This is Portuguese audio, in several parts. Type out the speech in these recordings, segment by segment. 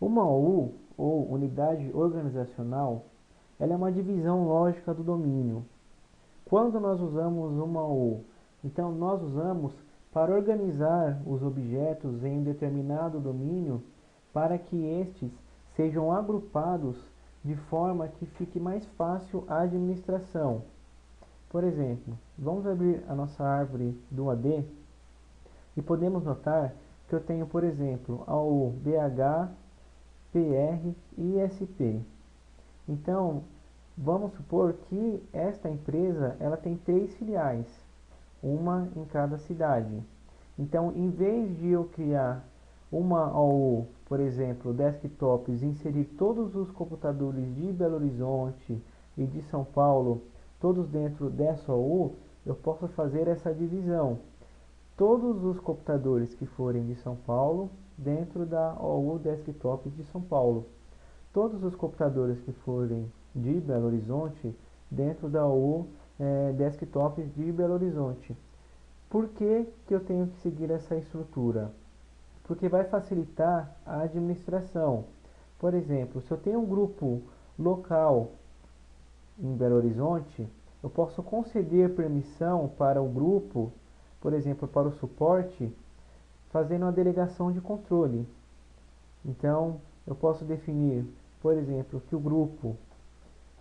Uma OU, ou unidade organizacional, ela é uma divisão lógica do domínio. Quando nós usamos uma OU? Então, nós usamos para organizar os objetos em um determinado domínio para que estes sejam agrupados de forma que fique mais fácil a administração. Por exemplo, vamos abrir a nossa árvore do AD e podemos notar que eu tenho, por exemplo, a OU BH, PR e ISP. Então, vamos supor que esta empresa ela tem 3 filiais, uma em cada cidade. Então, em vez de eu criar uma OU, por exemplo, desktops, e inserir todos os computadores de Belo Horizonte e de São Paulo, todos dentro dessa OU, eu posso fazer essa divisão. Todos os computadores que forem de São Paulo, dentro da OU Desktops de São Paulo. Todos os computadores que forem de Belo Horizonte, dentro da OU Desktops de Belo Horizonte. Por que que eu tenho que seguir essa estrutura? Porque vai facilitar a administração. Por exemplo, se eu tenho um grupo local em Belo Horizonte, eu posso conceder permissão para o grupo, por exemplo, para o suporte, fazendo uma delegação de controle. Então, eu posso definir, por exemplo, que o grupo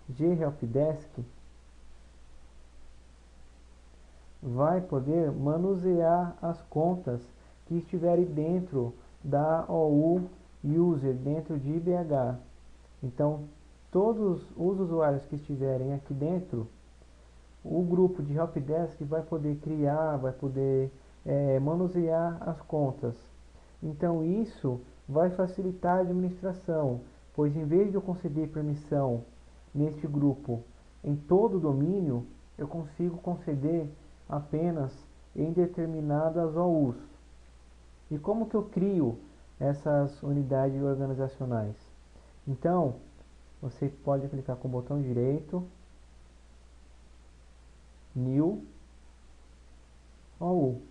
gHelpDesk vai poder manusear as contas que estiverem dentro da OU User, dentro de IBH. Então, todos os usuários que estiverem aqui dentro, o grupo de Helpdesk vai poder criar, vai poder manusear as contas. Então, isso vai facilitar a administração, pois em vez de eu conceder permissão neste grupo em todo o domínio, eu consigo conceder apenas em determinadas OUs. E como que eu crio essas unidades organizacionais? Então, você pode clicar com o botão direito, New OU.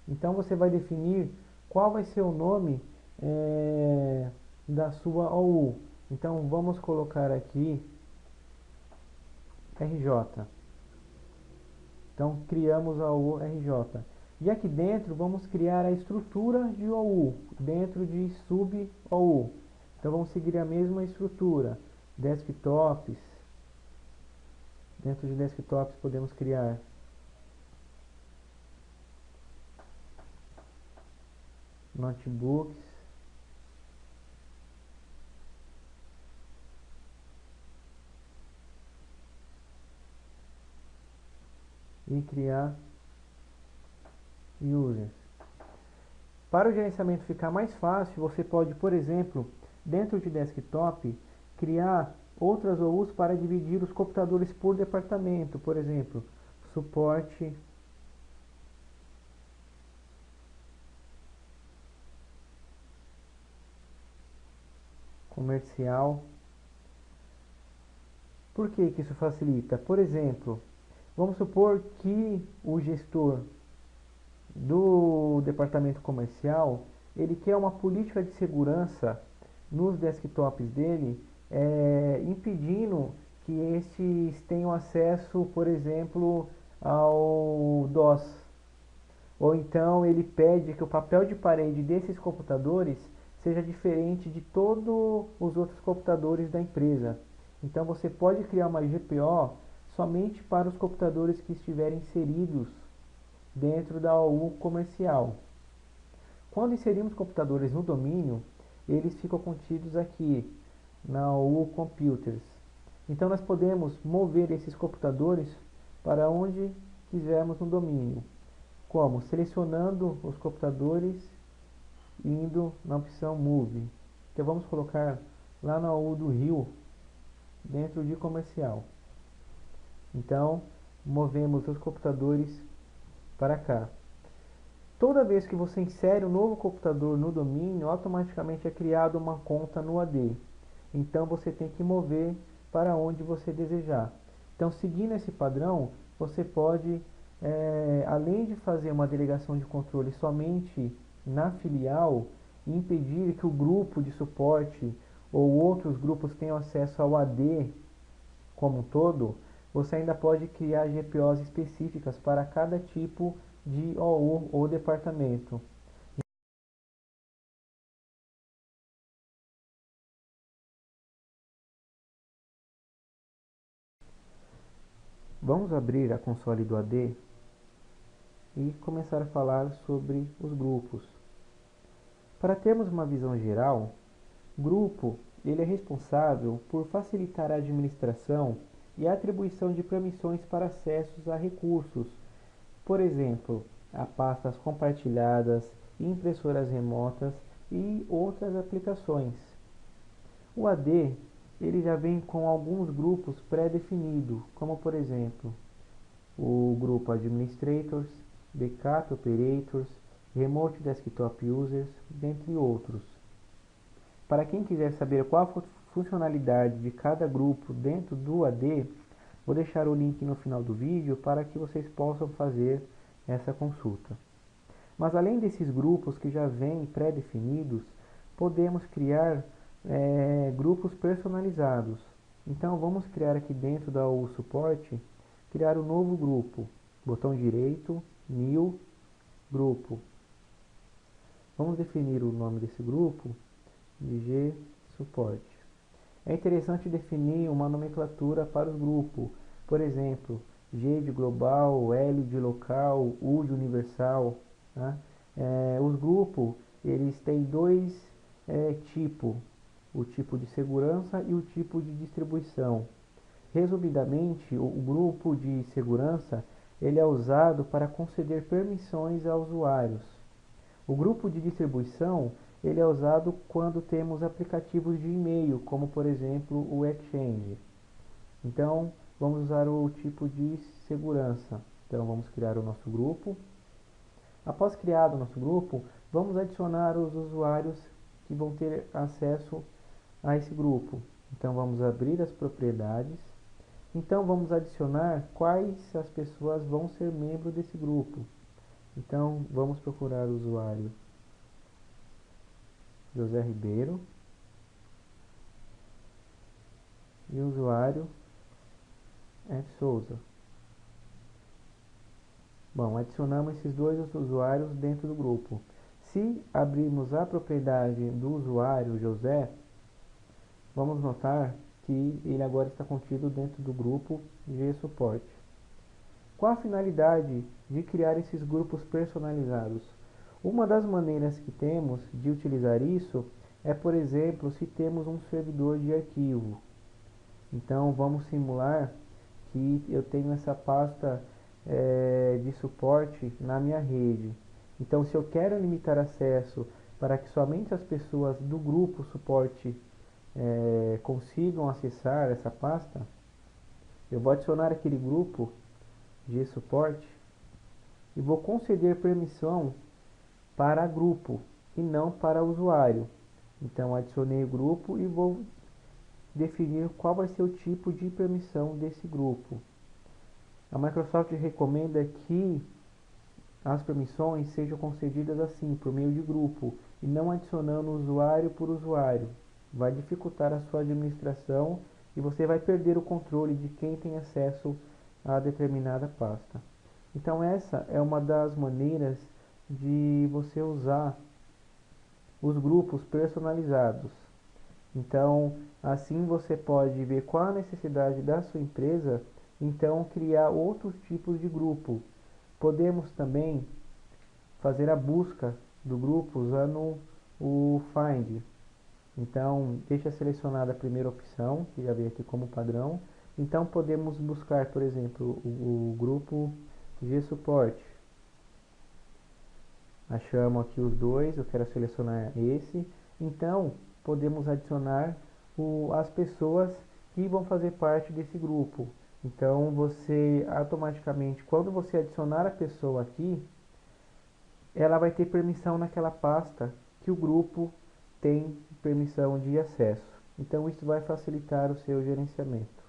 Então você vai definir qual vai ser o nome da sua OU. Então vamos colocar aqui RJ. Então criamos a OU RJ. E aqui dentro vamos criar a estrutura de OU, dentro de sub-OU. Então vamos seguir a mesma estrutura. Desktops. Dentro de desktops podemos criar notebooks. E criar users. Para o gerenciamento ficar mais fácil, você pode, por exemplo, dentro de desktop, criar outras OUs para dividir os computadores por departamento. Por exemplo, suporte comercial. Por que que isso facilita? Por exemplo, vamos supor que o gestor do departamento comercial ele quer uma política de segurança nos desktops dele, impedindo que estes tenham acesso, por exemplo, ao DOS. Ou então ele pede que o papel de parede desses computadores seja diferente de todos os outros computadores da empresa. Então você pode criar uma GPO somente para os computadores que estiverem inseridos dentro da OU comercial. Quando inserimos computadores no domínio, eles ficam contidos aqui na OU Computers. Então nós podemos mover esses computadores para onde quisermos no domínio. Como? Selecionando os computadores e indo na opção Move. Então vamos colocar lá na OU do Rio, dentro de comercial. Então movemos os computadores para cá. Toda vez que você insere um novo computador no domínio, automaticamente é criada uma conta no AD. Então você tem que mover para onde você desejar. Então, seguindo esse padrão, você pode, além de fazer uma delegação de controle somente na filial, e impedir que o grupo de suporte ou outros grupos tenham acesso ao AD como um todo, você ainda pode criar GPOs específicas para cada tipo de OU ou departamento. Vamos abrir a console do AD e começar a falar sobre os grupos. Para termos uma visão geral, grupo ele é responsável por facilitar a administração e a atribuição de permissões para acessos a recursos, por exemplo, a pastas compartilhadas, impressoras remotas e outras aplicações. O AD ele já vem com alguns grupos pré-definidos, como por exemplo, o grupo Administrators, Backup Operators, Remote Desktop Users, dentre outros. Para quem quiser saber qual a funcionalidade de cada grupo dentro do AD, vou deixar o link no final do vídeo para que vocês possam fazer essa consulta. Mas além desses grupos que já vêm pré-definidos, podemos criar grupos personalizados. Então vamos criar aqui dentro da OU Suporte, criar um novo grupo. Botão direito, New, Grupo. Vamos definir o nome desse grupo de G Suporte. É interessante definir uma nomenclatura para os grupos. Por exemplo, G de global, L de local, U de universal. Tá? Os grupos eles têm dois tipos, o tipo de segurança e o tipo de distribuição. Resumidamente, o grupo de segurança ele é usado para conceder permissões a usuários. O grupo de distribuição ele é usado quando temos aplicativos de e-mail, como por exemplo o Exchange. Então, vamos usar o tipo de segurança. Então, vamos criar o nosso grupo. Após criado o nosso grupo, vamos adicionar os usuários que vão ter acesso a esse grupo. Então, vamos abrir as propriedades. Então, vamos adicionar quais as pessoas vão ser membros desse grupo. Então, vamos procurar o usuário José Ribeiro e o usuário F. Souza. Bom, adicionamos esses dois usuários dentro do grupo. Se abrirmos a propriedade do usuário José, vamos notar que ele agora está contido dentro do grupo G-Suporte. Qual a finalidade de criar esses grupos personalizados? Uma das maneiras que temos de utilizar isso é, por exemplo, se temos um servidor de arquivo. Então, vamos simular que eu tenho essa pasta de suporte na minha rede. Então, se eu quero limitar acesso para que somente as pessoas do grupo suporte consigam acessar essa pasta, eu vou adicionar aquele grupo de suporte e vou conceder permissão para grupo e não para usuário. Então, adicionei o grupo e vou definir qual vai ser o tipo de permissão desse grupo. A Microsoft recomenda que as permissões sejam concedidas assim, por meio de grupo, e não adicionando usuário por usuário. Vai dificultar a sua administração e você vai perder o controle de quem tem acesso a determinada pasta. Então essa é uma das maneiras de você usar os grupos personalizados. Então, assim você pode ver qual a necessidade da sua empresa, então criar outros tipos de grupo. Podemos também fazer a busca do grupo usando o Find. Então, deixa selecionada a primeira opção, que já veio aqui como padrão. Então, podemos buscar, por exemplo, o grupo G-Suporte. Achamos aqui os dois, eu quero selecionar esse. Então, podemos adicionar as pessoas que vão fazer parte desse grupo. Então, você automaticamente, quando você adicionar a pessoa aqui, ela vai ter permissão naquela pasta que o grupo tem permissão de acesso. Então, isso vai facilitar o seu gerenciamento.